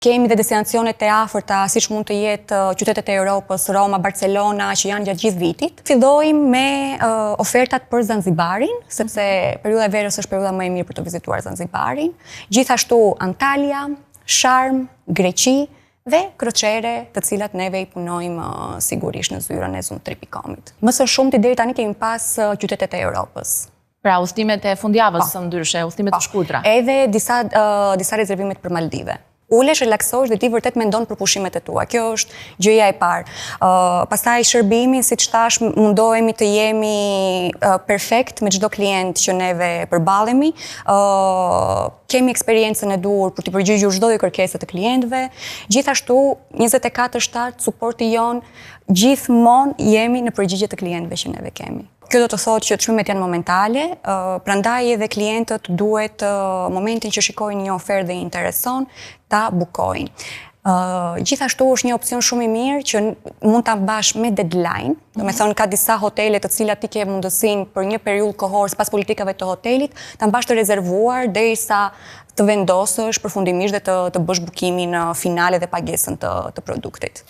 Kemi dhe destinacionet e afërta, siç mund të jetë qytetet e Europës, Roma, Barcelona, që janë gjatë gjithë vitit. Fillojmë me ofertat për Zanzibarin, sepse periudha e verës është periudha më e mirë për të vizituar Zanzibarin. Gjithashtu Antalya, Sharm, Greqi dhe kroçere, të cilat neve i punojmë sigurisht në zyrën e zoom3.com-it. Më së shumti deri tani kemi pas qytetet e Europës. Pra, udhëtimet e fundjavës së ndryshe, udhëtimet të shkurtra. Edhe disa rezervimet për Maldive. Ulesh, relaksohesh dhe ti vërtet mendon për pushimet e tua. Kjo është gjëja e parë. Pastaj shërbimi, siç thash, mundohemi të jemi perfekt me çdo klient që neve përballemi. Kemi eksperiencën e duhur për të përgjigjur çdo kërkesë të klientëve. Gjithashtu 24/7 suporti jon, gjithmonë jemi në përgjigje të klientëve që neve kemi. Kjo do të thotë që çmimet janë momentale, prandaj edhe klientët duhet momentin që shikojnë një ofertë dhe i intereson, ta bukojnë. Gjithashtu është një opcion shumë i mirë që mund ta mbash me deadline, do me thonë ka disa hotele të cilat ti ke mundësinë për një periudhë kohore sipas politikave të hotelit, ta mbash të rezervuar derisa të vendosësh përfundimisht dhe të bësh bukimin finale dhe pagesën të produktit.